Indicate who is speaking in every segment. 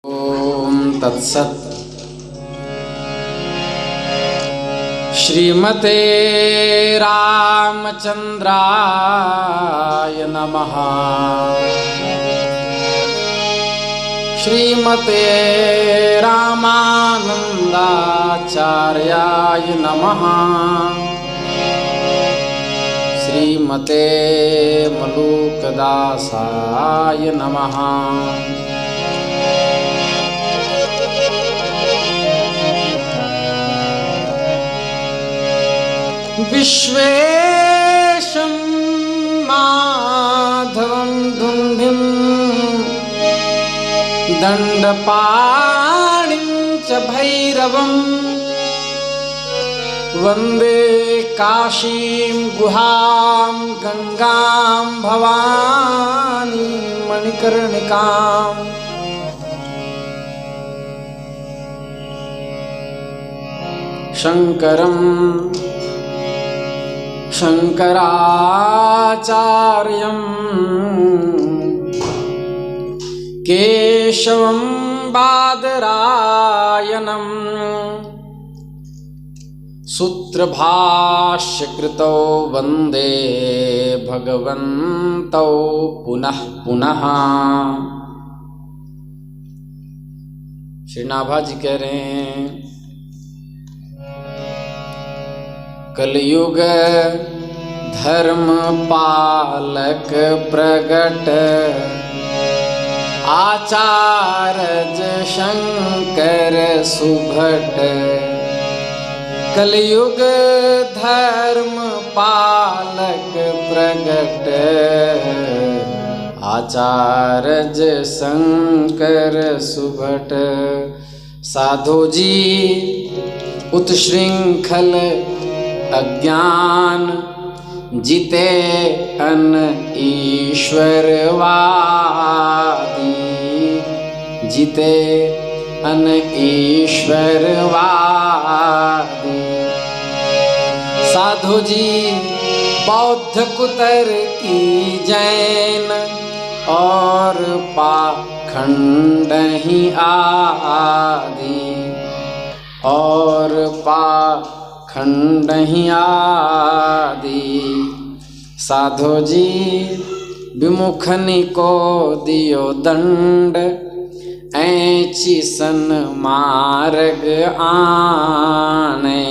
Speaker 1: ओम तत्सत्। श्रीमते रामचंद्राय नमः। श्रीमते रामानंदाचार्याय नमः। श्रीमते मलूकदासाय नमः। विश्वेशं माधवं धुन्धिं दण्डपाणिं च भैरवं वन्दे काशीं गुहां गंगां भवानी मणिकर्णिकाम्। शंकरं शंकराचार्यं केशवं बादरायणं सूत्रभाष्यकृतौ वन्दे भगवन्तौ पुनः पुनः। श्री नाभा जी कह रहे हैं, कलयुग धर्म पालक प्रगट आचार्य शंकर सुभट। कलयुग धर्म पालक प्रगट आचार्य शंकर सुभट। साधु जी उत्श्रृंखल अज्ञान जिते अन ईश्वरवादी। जिते अन ईश्वरवादी। साधु जी बौद्ध कुतर की जैन और पाखंड ही आदि। और पाखंड ही आदि। साधु जी विमुखनि को दियो दंड ऐची सन मार्ग आने।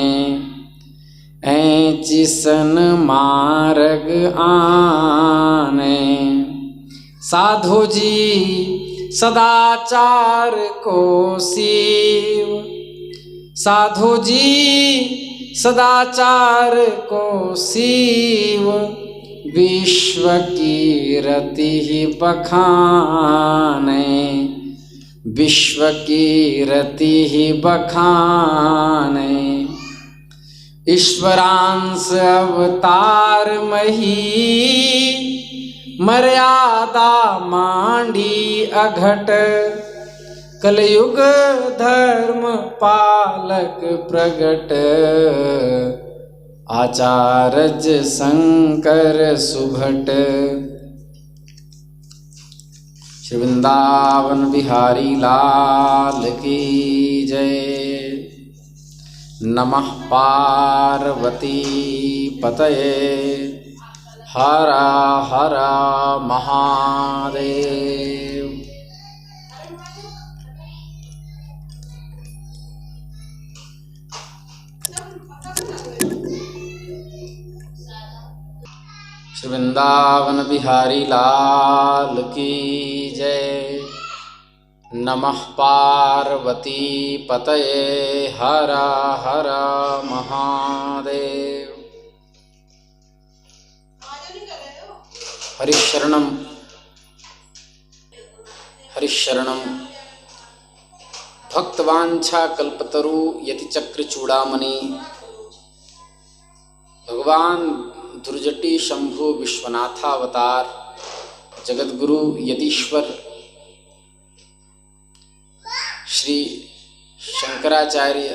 Speaker 1: ऐची सन मार्ग आने। साधु जी सदाचार को सीव। साधु जी सदाचार को सीव विश्व की रति ही बखाने। विश्व की रति ही बखाने। ईश्वरांश अवतार मही मर्यादा मांडी अघट। कलयुग धर्म पालक प्रगट आचार्य शंकर सुभट। श्री वृंदावन बिहारी लाल की जय। नमः पार्वती पतये हर हर महादेव। श्री वृंदावन बिहारी लाल की जय। नमः पार्वती पतये हर हर महादेव। हरिशरणम हरिशरणम भक्तवांछा कल्पतरु यति चक्र चूड़ामणि। भगवान दुर्जटी शंभु विश्वनाथावतार जगतगुरु यतीश्वर श्री शंकराचार्य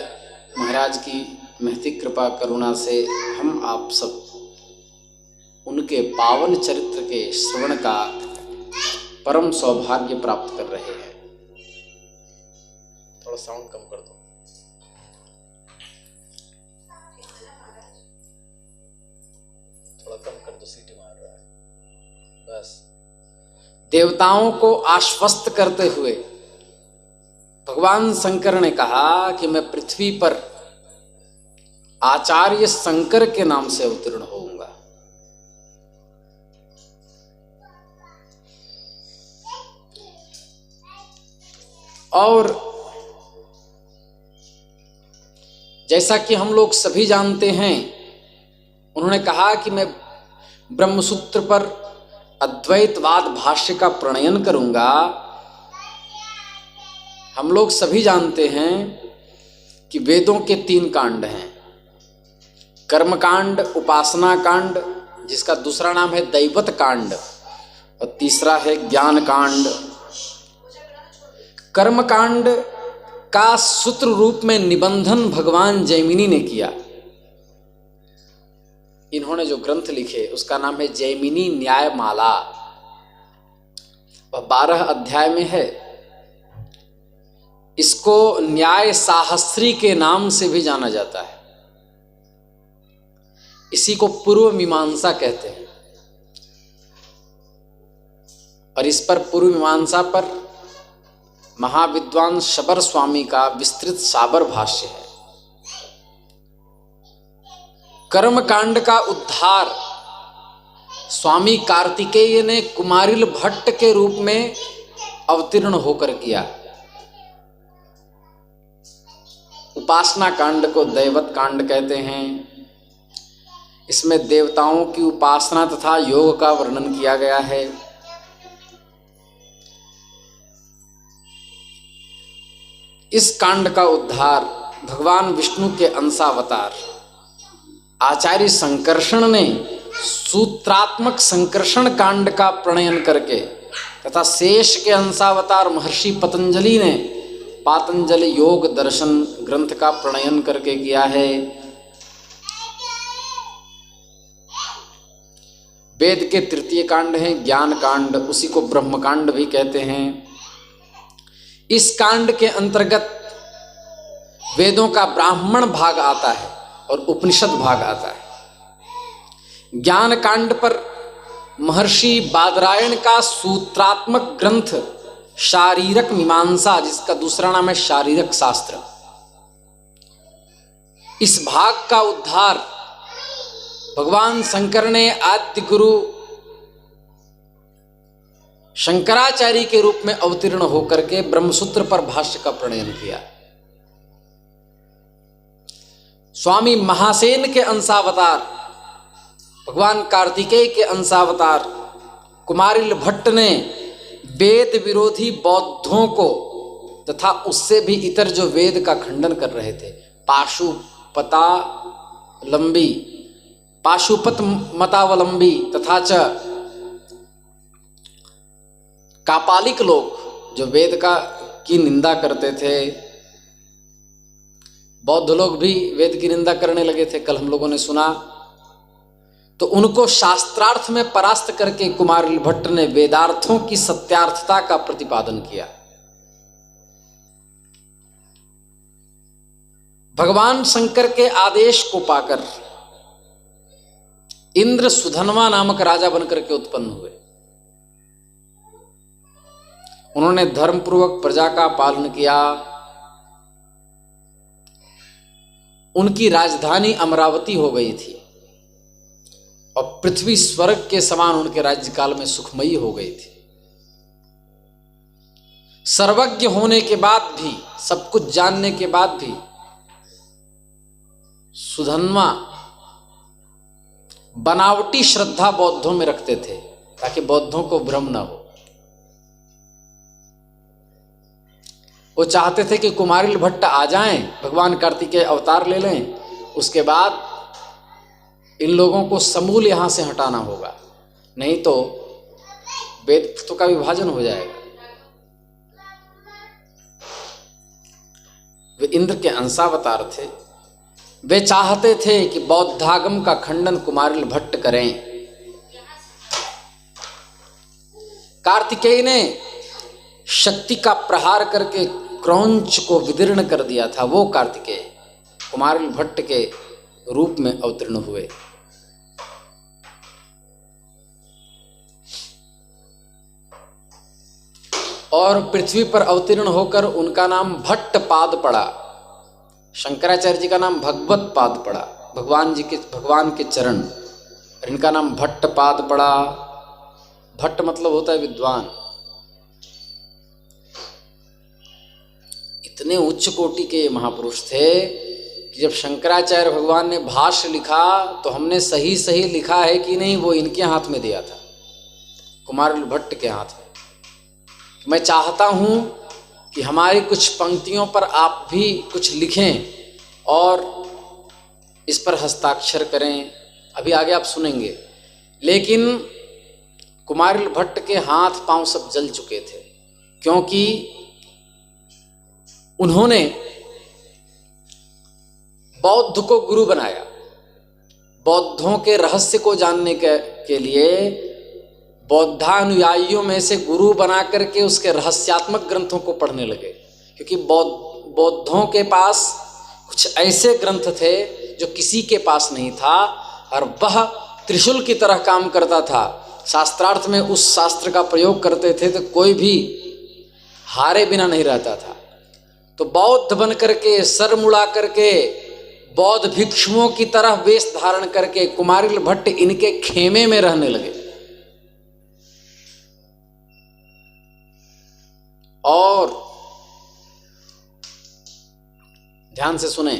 Speaker 1: महाराज की महती कृपा करुणा से हम आप सब उनके पावन चरित्र के श्रवण का परम सौभाग्य प्राप्त कर रहे हैं। थोड़ा साउंड कम कर दो। थोड़ा कम कर दो, सीटी मार रहा है। बस। देवताओं को आश्वस्त करते हुए भगवान शंकर ने कहा कि मैं पृथ्वी पर आचार्य शंकर के नाम से अवतीर्ण होऊंगा। और जैसा कि हम लोग सभी जानते हैं, उन्होंने कहा कि मैं ब्रह्मसूत्र पर अद्वैतवाद भाष्य का प्रणयन करूंगा। हम लोग सभी जानते हैं कि वेदों के 3 कांड हैं, कर्मकांड, उपासना कांड, जिसका दूसरा नाम है दैवत कांड, और तीसरा है ज्ञान कांड। कर्मकांड का सूत्र रूप में निबंधन भगवान जैमिनी ने किया। इन्होंने जो ग्रंथ लिखे उसका नाम है जैमिनी न्यायमाला। वह 12 अध्याय में है। इसको न्याय साहस्री के नाम से भी जाना जाता है। इसी को पूर्व मीमांसा कहते हैं। और इस पर पूर्व मीमांसा पर महाविद्वान शबर स्वामी का विस्तृत साबर भाष्य है। कर्मकांड का उद्धार स्वामी कार्तिकेय ने कुमारिल भट्ट के रूप में अवतीर्ण होकर किया। उपासना कांड को दैवत कांड कहते हैं। इसमें देवताओं की उपासना तथा योग का वर्णन किया गया है। इस कांड का उद्धार भगवान विष्णु के अंशावतार आचार्य संकर्षण ने सूत्रात्मक संकर्षण कांड का प्रणयन करके तथा शेष के अंशावतार महर्षि पतंजलि ने पातंजलि योग दर्शन ग्रंथ का प्रणयन करके किया है। वेद के 3 कांड हैं ज्ञान कांड, उसी को ब्रह्म कांड भी कहते हैं। इस कांड के अंतर्गत वेदों का ब्राह्मण भाग आता है और उपनिषद भाग आता है। ज्ञान कांड पर महर्षि बादरायण का सूत्रात्मक ग्रंथ शारीरक मीमांसा, जिसका दूसरा नाम है शारीरक शास्त्र, इस भाग का उद्धार भगवान शंकर ने आद्य गुरु शंकराचार्य के रूप में अवतीर्ण होकर के ब्रह्मसूत्र पर भाष्य का प्रणयन किया। स्वामी महासेन के अंशावतार, भगवान कार्तिकेय के अंशावतार कुमारिल भट्ट ने वेद विरोधी बौद्धों को तथा उससे भी इतर जो वेद का खंडन कर रहे थे, पाशुपत मतावलंबी तथा च कापालिक लोग जो वेद की निंदा करते थे, बौद्ध लोग भी वेद की निंदा करने लगे थे, कल हम लोगों ने सुना। तो उनको शास्त्रार्थ में परास्त करके कुमारिल भट्ट ने वेदार्थों की सत्यार्थता का प्रतिपादन किया। भगवान शंकर के आदेश को पाकर इंद्र सुधन्वा नामक राजा बनकर के उत्पन्न हुए। उन्होंने धर्मपूर्वक प्रजा का पालन किया। उनकी राजधानी अमरावती हो गई थी और पृथ्वी स्वर्ग के समान उनके राज्यकाल में सुखमयी हो गई थी। सर्वज्ञ होने के बाद भी, सब कुछ जानने के बाद भी सुधन्वा बनावटी श्रद्धा बौद्धों में रखते थे ताकि बौद्धों को भ्रम न हो। वो चाहते थे कि कुमारिल भट्ट आ जाएं, भगवान कार्तिकेय अवतार ले लें, उसके बाद इन लोगों को समूल यहां से हटाना होगा, नहीं तो वेद का विभाजन हो जाएगा। वे इंद्र के अंशावतार थे। वे चाहते थे कि बौद्धागम का खंडन कुमारिल भट्ट करें। कार्तिकेय ने शक्ति का प्रहार करके क्रौंच को विदीर्ण कर दिया था, वो कार्तिकेय कुमारिल भट्ट के रूप में अवतीर्ण हुए। और पृथ्वी पर अवतीर्ण होकर उनका नाम भट्टपाद पड़ा। शंकराचार्य जी का नाम भगवत पाद पड़ा, भगवान के चरण, और इनका नाम भट्टपाद पड़ा। भट्ट मतलब होता है विद्वान। इतने उच्च कोटि के महापुरुष थे कि जब शंकराचार्य भगवान ने भाष्य लिखा तो हमने सही सही लिखा है कि नहीं वो इनके हाथ में दिया था, कुमारिल भट्ट के हाथ में। मैं चाहता हूँ कि हमारी कुछ पंक्तियों पर आप भी कुछ लिखें और इस पर हस्ताक्षर करें। अभी आगे आप सुनेंगे। लेकिन कुमारिल भट्ट के हाथ पांव सब जल चुके थे, क्योंकि उन्होंने बौद्ध को गुरु बनाया। बौद्धों के रहस्य को जानने के लिए बौद्धानुयायियों में से गुरु बना करके उसके रहस्यात्मक ग्रंथों को पढ़ने लगे, क्योंकि बौद्धों के पास कुछ ऐसे ग्रंथ थे जो किसी के पास नहीं था, और वह त्रिशूल की तरह काम करता था। शास्त्रार्थ में उस शास्त्र का प्रयोग करते थे तो कोई भी हारे बिना नहीं रहता था। तो बौद्ध बन करके, सर मुड़ा करके, बौद्ध भिक्षुओं की तरह वेश धारण करके कुमारिल भट्ट इनके खेमे में रहने लगे। और ध्यान से सुने,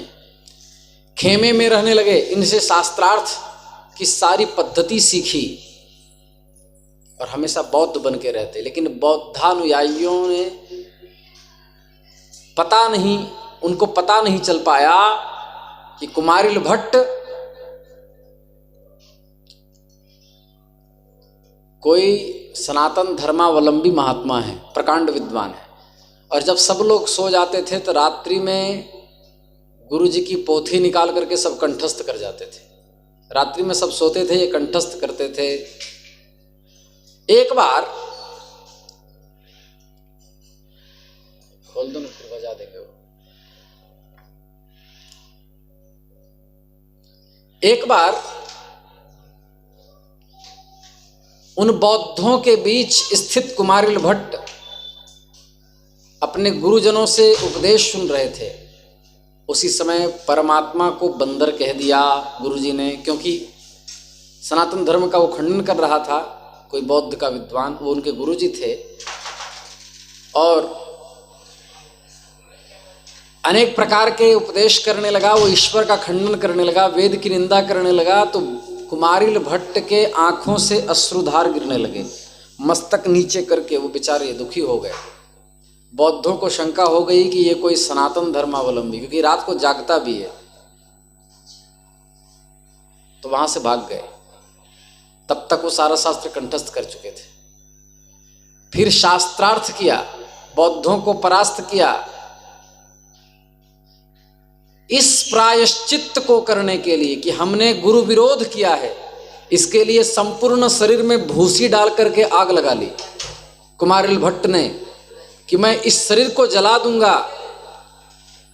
Speaker 1: खेमे में रहने लगे, इनसे शास्त्रार्थ की सारी पद्धति सीखी और हमेशा बौद्ध बन के रहते। लेकिन बौद्धानुयायियों ने उनको पता नहीं चल पाया कि कुमारिल भट्ट कोई सनातन धर्मावलंबी महात्मा है, प्रकांड विद्वान है। और जब सब लोग सो जाते थे तो रात्रि में गुरु जी की पोथी निकाल करके सब कंठस्थ कर जाते थे। रात्रि में सब सोते थे, ये कंठस्थ करते थे। एक बार खोल दो ना, फिर बजा देंगे वो। एक बार उन बौद्धों के बीच स्थित कुमारिल भट्ट अपने गुरुजनों से उपदेश सुन रहे थे। उसी समय परमात्मा को बंदर कह दिया गुरुजी ने, क्योंकि सनातन धर्म का वो खंडन कर रहा था। कोई बौद्ध का विद्वान, वो उनके गुरुजी थे, और अनेक प्रकार के उपदेश करने लगा। वो ईश्वर का खंडन करने लगा, वेद की निंदा करने लगा। तो कुमारिल भट्ट के आंखों से अश्रुधार गिरने लगे, मस्तक नीचे करके वो बेचारे दुखी हो गए। बौद्धों को शंका हो गई कि ये कोई सनातन धर्मावलंबी, क्योंकि रात को जागता भी है, तो वहां से भाग गए। तब तक वो सारा शास्त्र कंठस्थ कर चुके थे। फिर शास्त्रार्थ किया, बौद्धों को परास्त किया। इस प्रायश्चित्त को करने के लिए कि हमने गुरु विरोध किया है, इसके लिए संपूर्ण शरीर में भूसी डाल करके आग लगा ली कुमारिल भट्ट ने, कि मैं इस शरीर को जला दूंगा,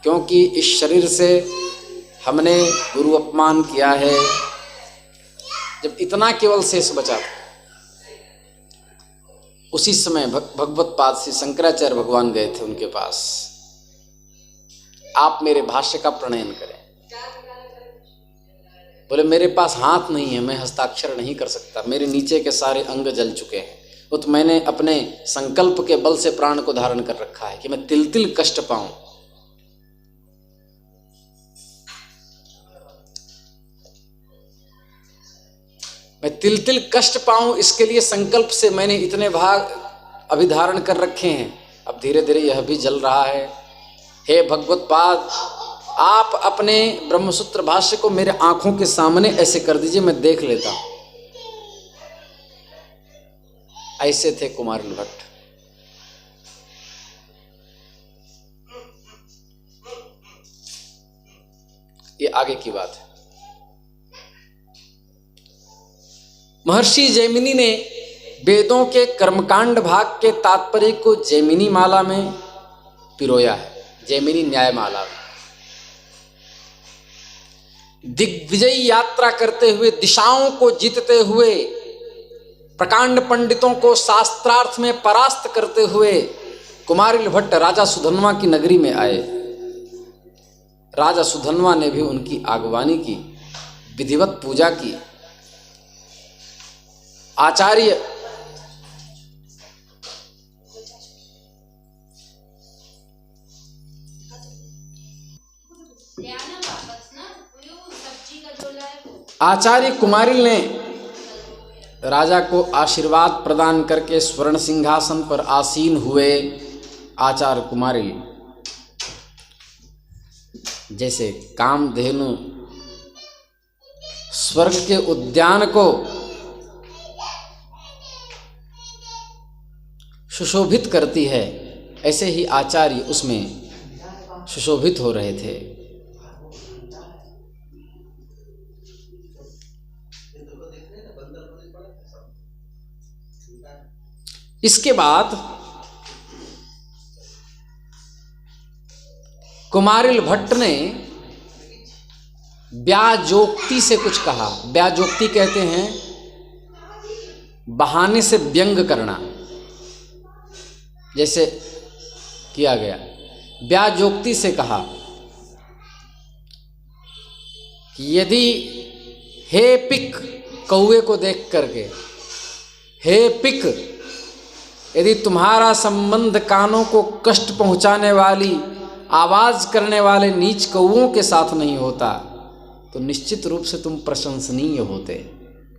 Speaker 1: क्योंकि इस शरीर से हमने गुरु अपमान किया है। जब इतना केवल शेष बचा था, उसी समय भगवत पाद श्री शंकराचार्य भगवान गए थे उनके पास। आप मेरे भाष्य का प्रणयन करें। बोले मेरे पास हाथ नहीं है, मैं हस्ताक्षर नहीं कर सकता, मेरे नीचे के सारे अंग जल चुके हैं। वो तो मैंने अपने संकल्प के बल से प्राण को धारण कर रखा है कि मैं तिल तिल कष्ट पाऊं। मैं तिल तिल कष्ट पाऊं, इसके लिए संकल्प से मैंने इतने भाग अभिधारण कर रखे हैं। अब धीरे धीरे यह भी जल रहा है। हे भगवत पाद, आप अपने ब्रह्मसूत्र भाष्य को मेरे आंखों के सामने ऐसे कर दीजिए, मैं देख लेता हूं। ऐसे थे कुमारिल भट्ट। ये आगे की बात है। महर्षि जैमिनी ने वेदों के कर्मकांड भाग के तात्पर्य को जैमिनी माला में पिरोया है जैमिनी न्यायमाला में। दिग्विजयी यात्रा करते हुए, दिशाओं को जीतते हुए, प्रकांड पंडितों को शास्त्रार्थ में परास्त करते हुए कुमारिल भट्ट राजा सुधन्वा की नगरी में आए। राजा सुधन्वा ने भी उनकी आगवानी की, विधिवत पूजा की। आचार्य कुमारिल ने राजा को आशीर्वाद प्रदान करके स्वर्ण सिंहासन पर आसीन हुए। आचार्य कुमारिल जैसे कामधेनु स्वर्ग के उद्यान को सुशोभित करती है, ऐसे ही आचार्य उसमें सुशोभित हो रहे थे। इसके बाद कुमारिल भट्ट ने व्याजोक्ति से कुछ कहा। व्याजोक्ति कहते हैं बहाने से व्यंग करना, जैसे किया गया। व्याजोक्ति से कहा कि यदि हे पिक, कौवे को देख करके, हे पिक, यदि तुम्हारा संबंध कानों को कष्ट पहुंचाने वाली आवाज करने वाले नीच कौवों के साथ नहीं होता तो निश्चित रूप से तुम प्रशंसनीय होते।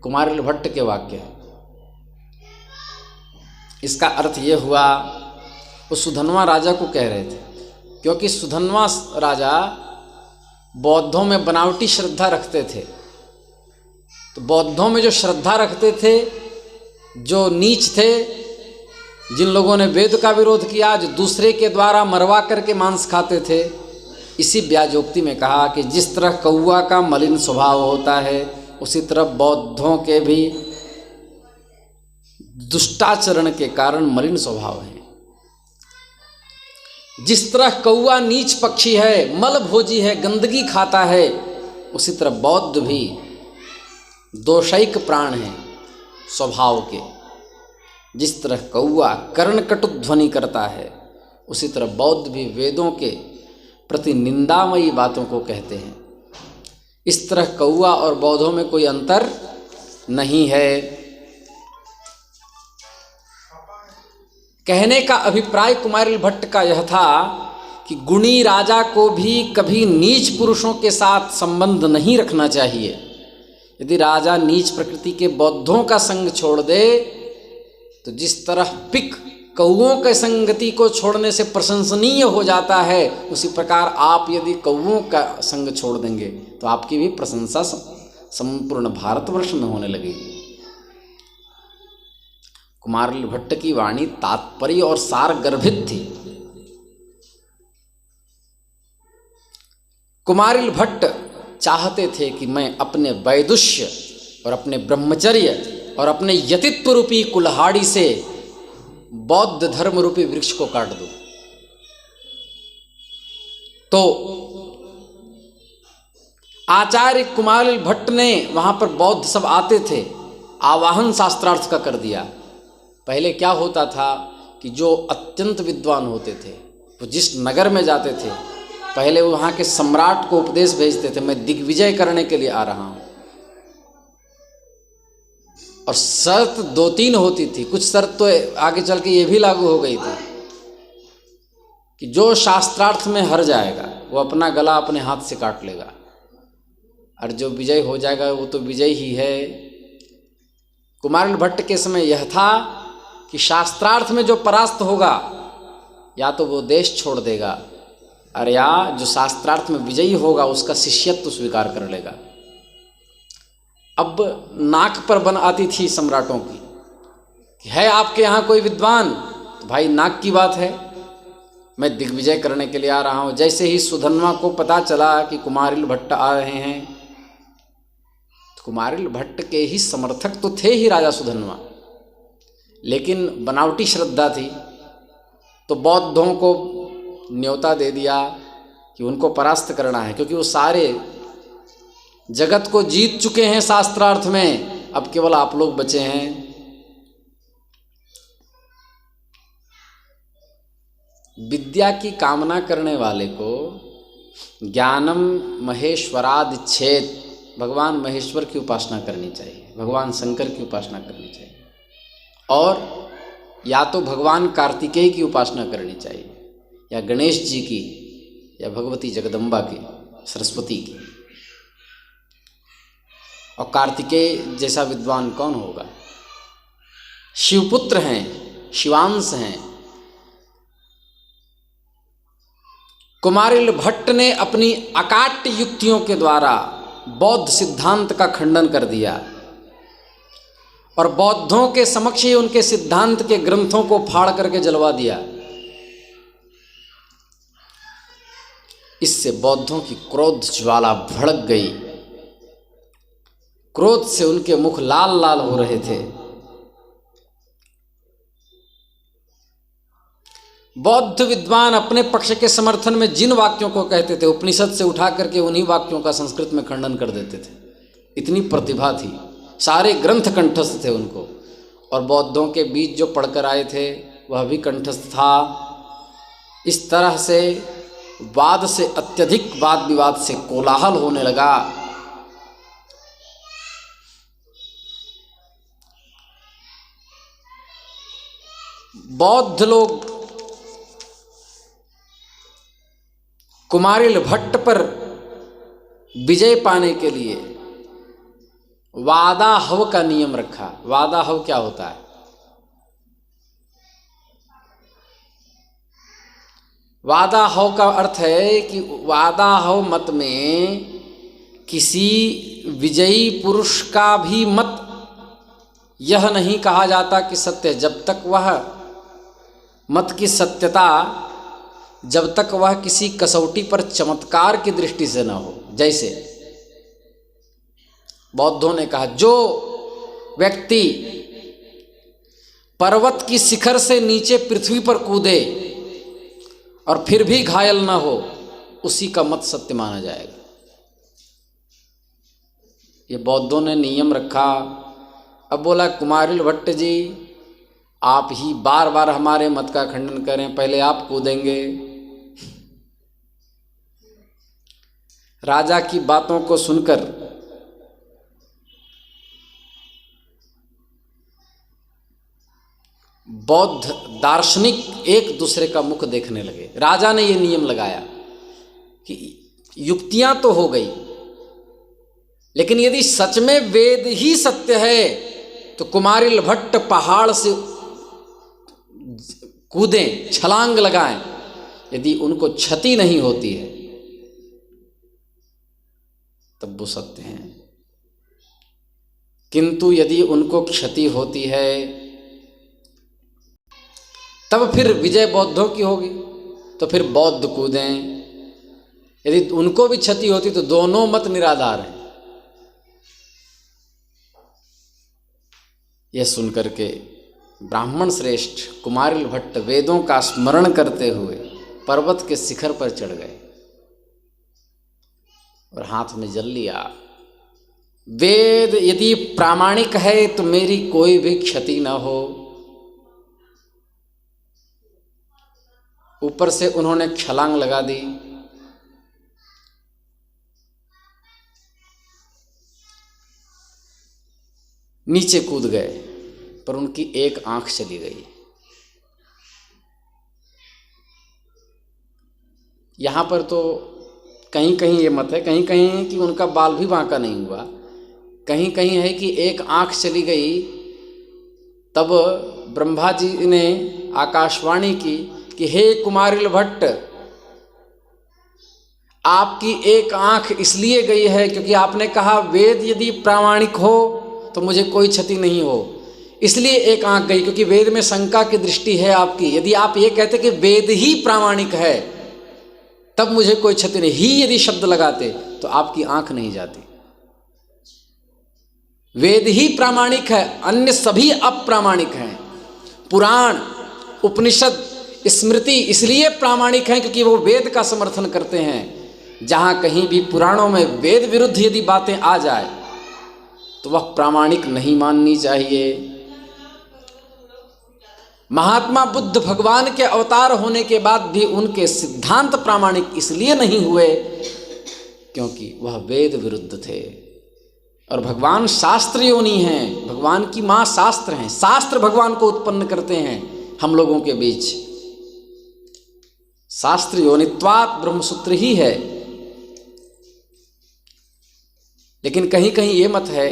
Speaker 1: कुमारिल भट्ट के वाक्य है। इसका अर्थ ये हुआ, वो सुधन्वा राजा को कह रहे थे, क्योंकि सुधन्वा राजा बौद्धों में बनावटी श्रद्धा रखते थे। तो बौद्धों में जो श्रद्धा रखते थे, जो नीच थे, जिन लोगों ने वेद का विरोध किया, जो दूसरे के द्वारा मरवा करके मांस खाते थे, इसी व्याजोक्ति में कहा कि जिस तरह कौवा का मलिन स्वभाव होता है, उसी तरह बौद्धों के भी दुष्टाचरण के कारण मलिन स्वभाव है। जिस तरह कौवा नीच पक्षी है, मल भोजी है, गंदगी खाता है, उसी तरह बौद्ध भी दोषैक प्राण हैं स्वभाव के। जिस तरह कौवा कर्णकटु ध्वनि करता है, उसी तरह बौद्ध भी वेदों के प्रति निंदामयी बातों को कहते हैं। इस तरह कौवा और बौद्धों में कोई अंतर नहीं है। कहने का अभिप्राय कुमारिल भट्ट का यह था कि गुणी राजा को भी कभी नीच पुरुषों के साथ संबंध नहीं रखना चाहिए। यदि राजा नीच प्रकृति के बौद्धों का संग छोड़ दे, तो जिस तरह पिक कौवों के संगति को छोड़ने से प्रशंसनीय हो जाता है, उसी प्रकार आप यदि कौवों का संग छोड़ देंगे तो आपकी भी प्रशंसा संपूर्ण भारतवर्ष में होने लगेगी। कुमारिल भट्ट की वाणी तात्पर्य और सार गर्भित थी। कुमारिल भट्ट चाहते थे कि मैं अपने वैदुष्य और अपने ब्रह्मचर्य और अपने यतित्व रूपी कुल्हाड़ी से बौद्ध धर्म रूपी वृक्ष को काट दूं। तो आचार्य कुमारिल भट्ट ने वहां पर बौद्ध सब आते थे, आवाहन शास्त्रार्थ का कर दिया। पहले क्या होता था कि जो अत्यंत विद्वान होते थे वो जिस नगर में जाते थे, पहले वहाँ के सम्राट को उपदेश भेजते थे, मैं दिग्विजय करने के लिए आ रहा हूँ। और शर्त 2-3 होती थी, कुछ शर्त तो आगे चल के ये भी लागू हो गई थी कि जो शास्त्रार्थ में हार जाएगा वो अपना गला अपने हाथ से काट लेगा, और जो विजय हो जाएगा वो तो विजय ही है। कुमारिल भट्ट के समय यह था कि शास्त्रार्थ में जो परास्त होगा या तो वो देश छोड़ देगा, और या जो शास्त्रार्थ में विजयी होगा उसका शिष्यत्व स्वीकार कर लेगा। अब नाक पर बन आती थी सम्राटों की कि है आपके यहाँ कोई विद्वान, तो भाई नाक की बात है, मैं दिग्विजय करने के लिए आ रहा हूँ। जैसे ही सुधन्वा को पता चला कि कुमारिल भट्ट आ रहे हैं, तो कुमारिल भट्ट के ही समर्थक तो थे ही राजा सुधन्वा, लेकिन बनावटी श्रद्धा थी, तो बौद्धों को न्योता दे दिया कि उनको परास्त करना है, क्योंकि वो सारे जगत को जीत चुके हैं शास्त्रार्थ में, अब केवल आप लोग बचे हैं। विद्या की कामना करने वाले को ज्ञानम महेश्वराद छेद, भगवान महेश्वर की उपासना करनी चाहिए, भगवान शंकर की उपासना करनी चाहिए, और या तो भगवान कार्तिकेय की उपासना करनी चाहिए, या गणेश जी की, या भगवती जगदम्बा की, सरस्वती की। और कार्तिकेय जैसा विद्वान कौन होगा? शिवपुत्र हैं, शिवांश हैं। कुमारिल भट्ट ने अपनी अकाट्य युक्तियों के द्वारा बौद्ध सिद्धांत का खंडन कर दिया, और बौद्धों के समक्ष ही उनके सिद्धांत के ग्रंथों को फाड़ करके जलवा दिया। इससे बौद्धों की क्रोध ज्वाला भड़क गई, क्रोध से उनके मुख लाल लाल हो रहे थे। बौद्ध विद्वान अपने पक्ष के समर्थन में जिन वाक्यों को कहते थे, उपनिषद से उठा करके उन्हीं वाक्यों का संस्कृत में खंडन कर देते थे। इतनी प्रतिभा थी, सारे ग्रंथ कंठस्थ थे उनको, और बौद्धों के बीच जो पढ़कर आए थे वह भी कंठस्थ था। इस तरह से वाद से अत्यधिक वाद विवाद से कोलाहल होने लगा। बौद्ध लोग कुमारिल भट्ट पर विजय पाने के लिए वादाहव का नियम रखा। वादाहव क्या होता है? वादाहव का अर्थ है कि वादाहव मत में किसी विजयी पुरुष का भी मत यह नहीं कहा जाता कि सत्य, जब तक वह मत की सत्यता, जब तक वह किसी कसौटी पर चमत्कार की दृष्टि से न हो। जैसे बौद्धों ने कहा, जो व्यक्ति पर्वत की शिखर से नीचे पृथ्वी पर कूदे और फिर भी घायल न हो, उसी का मत सत्य माना जाएगा। ये बौद्धों ने नियम रखा। अब बोला कुमारिल भट्ट जी, आप ही बार बार हमारे मत का खंडन करें, पहले आप कूदेंगे। राजा की बातों को सुनकर बौद्ध दार्शनिक एक दूसरे का मुख देखने लगे। राजा ने यह नियम लगाया कि युक्तियां तो हो गई, लेकिन यदि सच में वेद ही सत्य है तो कुमारिल भट्ट पहाड़ से कूदें, छलांग लगाएं। यदि उनको क्षति नहीं होती है तब वो सत्य हैं, किंतु यदि उनको क्षति होती है तब फिर विजय बौद्धों की होगी, तो फिर बौद्ध कूदें। यदि उनको भी क्षति होती तो दोनों मत निराधार हैं। यह सुनकर के ब्राह्मण श्रेष्ठ कुमारिल भट्ट वेदों का स्मरण करते हुए पर्वत के शिखर पर चढ़ गए और हाथ में जल लिया। वेद यदि प्रामाणिक है तो मेरी कोई भी क्षति न हो। ऊपर से उन्होंने छलांग लगा दी। नीचे कूद गए, पर उनकी एक आंख चली गई। यहां पर तो कहीं कहीं ये मत है, कहीं कहीं है कि उनका बाल भी बांका नहीं हुआ, कहीं कहीं है कि एक आंख चली गई। तब ब्रह्मा जी ने आकाशवाणी की कि हे कुमारिल भट्ट, आपकी एक आंख इसलिए गई है क्योंकि आपने कहा वेद यदि प्रामाणिक हो तो मुझे कोई क्षति नहीं हो, इसलिए एक आंख गई, क्योंकि वेद में शंका की दृष्टि है आपकी। यदि आप ये कहते कि वेद ही प्रामाणिक है तब मुझे कोई क्षति नहीं, ही यदि शब्द लगाते तो आपकी आंख नहीं जाती। वेद ही प्रामाणिक है, अन्य सभी अप्रामाणिक हैं। पुराण, उपनिषद स्मृति इसलिए प्रामाणिक है क्योंकि वो वेद का समर्थन करते हैं। जहां कहीं भी पुराणों में वेद विरुद्ध यदि बातें आ जाए तो वह प्रामाणिक नहीं माननी चाहिए। महात्मा बुद्ध भगवान के अवतार होने के बाद भी उनके सिद्धांत प्रामाणिक इसलिए नहीं हुए क्योंकि वह वेद विरुद्ध थे। और भगवान शास्त्र योनि हैं, भगवान की माँ शास्त्र हैं, शास्त्र भगवान को उत्पन्न करते हैं हम लोगों के बीच। शास्त्र योनित्वात् ब्रह्मसूत्र ही है। लेकिन कहीं कहीं ये मत है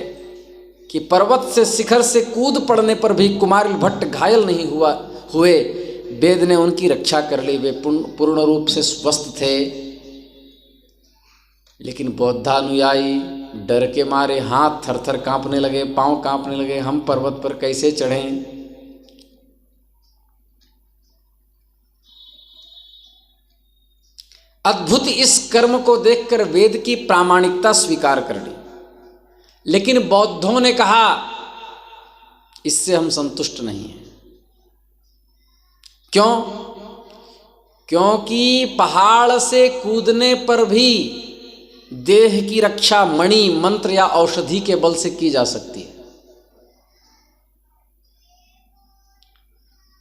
Speaker 1: कि पर्वत से शिखर से कूद पड़ने पर भी कुमारिल भट्ट घायल नहीं हुए। वेद ने उनकी रक्षा कर ली, वे पूर्ण रूप से स्वस्थ थे। लेकिन बौद्धानुयायी डर के मारे हाथ थरथर कांपने लगे, पांव कांपने लगे, हम पर्वत पर कैसे चढ़ें। अद्भुत इस कर्म को देखकर वेद की प्रामाणिकता स्वीकार कर ली। लेकिन बौद्धों ने कहा इससे हम संतुष्ट नहीं हैं। क्यों? क्योंकि पहाड़ से कूदने पर भी देह की रक्षा मणि, मंत्र या औषधि के बल से की जा सकती है।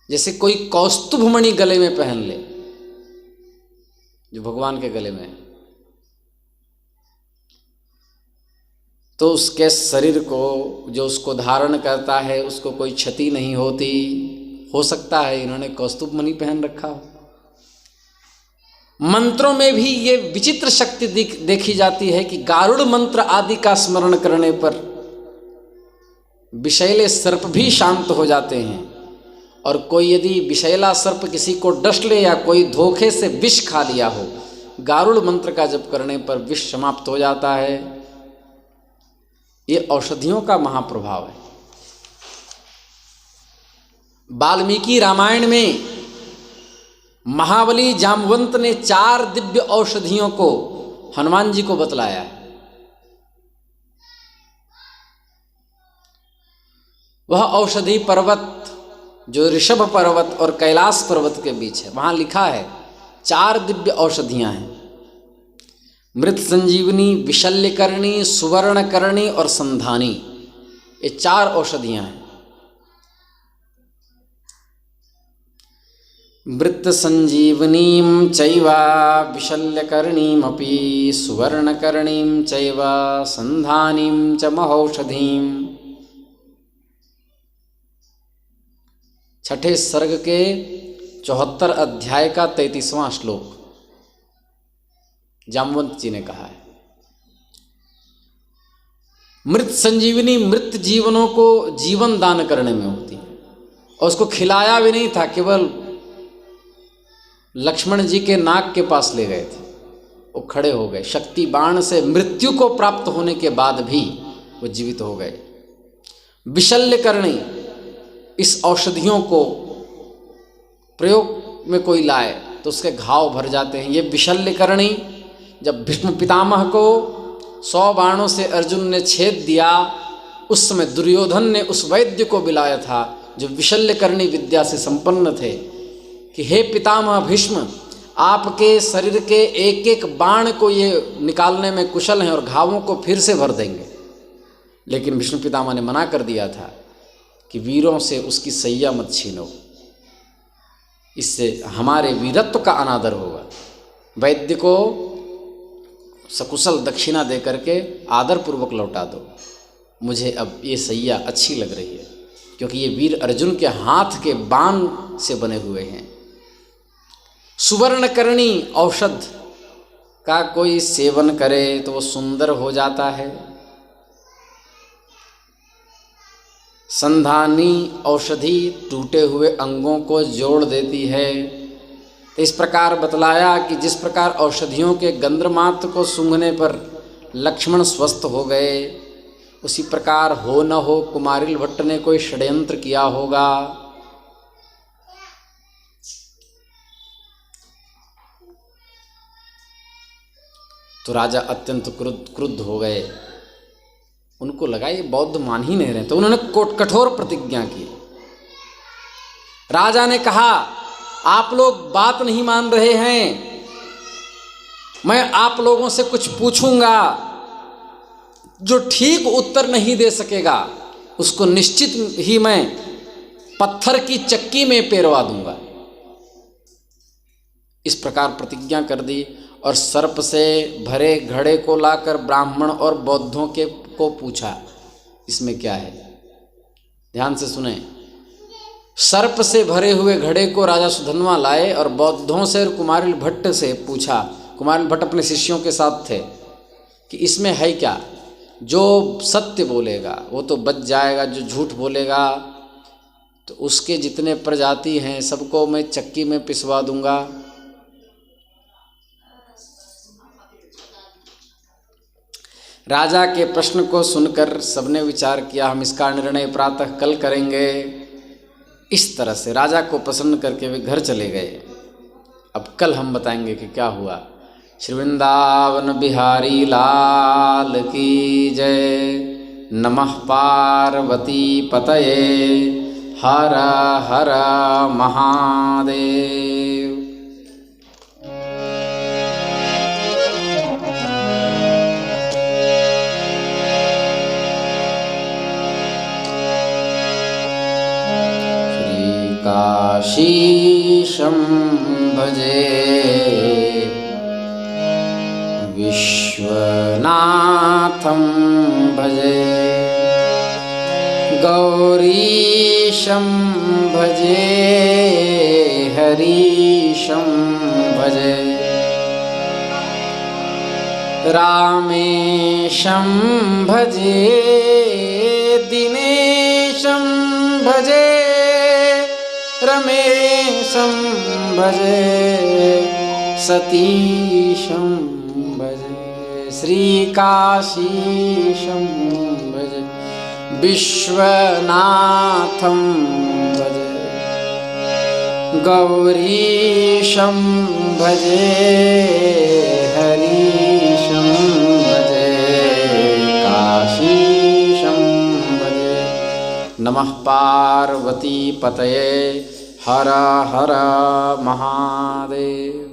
Speaker 1: जैसे कोई कौस्तुभ मणि गले में पहन ले, जो भगवान के गले में है, तो उसके शरीर को, जो उसको धारण करता है, उसको कोई क्षति नहीं होती। हो सकता है इन्होंने कौस्तुभ मणि पहन रखा हो। मंत्रों में भी ये विचित्र शक्ति देखी जाती है कि गारुड़ मंत्र आदि का स्मरण करने पर विषैले सर्प भी शांत हो जाते हैं। और कोई यदि विषैला सर्प किसी को डस ले या कोई धोखे से विष खा लिया हो, गारुड़ मंत्र का जप करने पर विष समाप्त हो जाता है। ये औषधियों का महाप्रभाव है। वाल्मीकि रामायण में महाबली जामवंत ने 4 दिव्य औषधियों को हनुमान जी को बतलाया है। वह औषधि पर्वत जो ऋषभ पर्वत और कैलाश पर्वत के बीच है, वहां लिखा है 4 दिव्य औषधियां हैं। मृत संजीवनी, विशल्यकर्णी, सुवर्णकर्णी और संधानी, ये 4 औषधियां हैं। मृत संजीवनीं चैव विशल्यकर्णीमपि सुवर्णकर्णीं चैव संधानीं च महौषधीं। 6ठे सर्ग के 74 अध्याय का 33वां श्लोक जामवंत जी ने कहा है। मृत संजीवनी मृत जीवनों को जीवन दान करने में होती है। और उसको खिलाया भी नहीं था, केवल लक्ष्मण जी के नाक के पास ले गए थे, वो खड़े हो गए। शक्ति बाण से मृत्यु को प्राप्त होने के बाद भी वो जीवित हो गए। विशल्यकर्णी, इस औषधियों को प्रयोग में कोई लाए तो उसके घाव भर जाते हैं। ये विशल्यकर्णी, जब भीष्म पितामह को 100 बाणों से अर्जुन ने छेद दिया, उस समय दुर्योधन ने उस वैद्य को बुलाया था जो विशल्यकर्णी विद्या से संपन्न थे कि हे पितामह भीष्म, आपके शरीर के एक एक बाण को ये निकालने में कुशल हैं और घावों को फिर से भर देंगे। लेकिन भीष्म पितामह ने मना कर दिया था कि वीरों से उसकी सैया मत छीनो, इससे हमारे वीरत्व का अनादर होगा। वैद्य को सकुशल दक्षिणा दे करके आदरपूर्वक लौटा दो। मुझे अब ये सैया अच्छी लग रही है क्योंकि ये वीर अर्जुन के हाथ के बाण से बने हुए हैं। सुवर्णकर्णी औषध का कोई सेवन करे तो वो सुंदर हो जाता है। संधानी औषधि टूटे हुए अंगों को जोड़ देती है। इस प्रकार बतलाया कि जिस प्रकार औषधियों के गंध मात्र को सूंघने पर लक्ष्मण स्वस्थ हो गए, उसी प्रकार हो न हो कुमारिल भट्ट ने कोई षड्यंत्र किया होगा। तो राजा अत्यंत क्रुद्ध हो गए। उनको लगा ये बौद्ध मान ही नहीं रहे, तो उन्होंने कठोर प्रतिज्ञा की। राजा ने कहा आप लोग बात नहीं मान रहे हैं, मैं आप लोगों से कुछ पूछूंगा, जो ठीक उत्तर नहीं दे सकेगा उसको निश्चित ही मैं पत्थर की चक्की में पेरवा दूंगा। इस प्रकार प्रतिज्ञा कर दी और सर्प से भरे घड़े को लाकर ब्राह्मण और बौद्धों के को पूछा, इसमें क्या है? ध्यान से सुने। सर्प से भरे हुए घड़े को राजा सुधन्वा लाए और बौद्धों से और कुमारिल भट्ट से पूछा। कुमारिल भट्ट अपने शिष्यों के साथ थे कि इसमें है क्या? जो सत्य बोलेगा वो तो बच जाएगा, जो झूठ बोलेगा तो उसके जितने प्रजाति हैं सबको मैं चक्की में पिसवा दूंगा। राजा के प्रश्न को सुनकर सबने विचार किया, हम इसका निर्णय प्रातः कल करेंगे। इस तरह से राजा को प्रसन्न करके वे घर चले गए। अब कल हम बताएंगे कि क्या हुआ। श्री वृंदावन बिहारी लाल की जय। नमः पार्वती पतये, हर हर महादेव। काशीशं भजे विश्वनाथं भजे, गौरीशं भजे हरीशं भजे, रामेशं भजे दिनेशं भजे, रमेशं भजे सतीशं भजे, श्रीकाशीशं भजे विश्वनाथं भजे, गौरीशं भजे हरीशं भजे, काशीशं भजे। नमः पार्वती पतये, हर हर महादेव।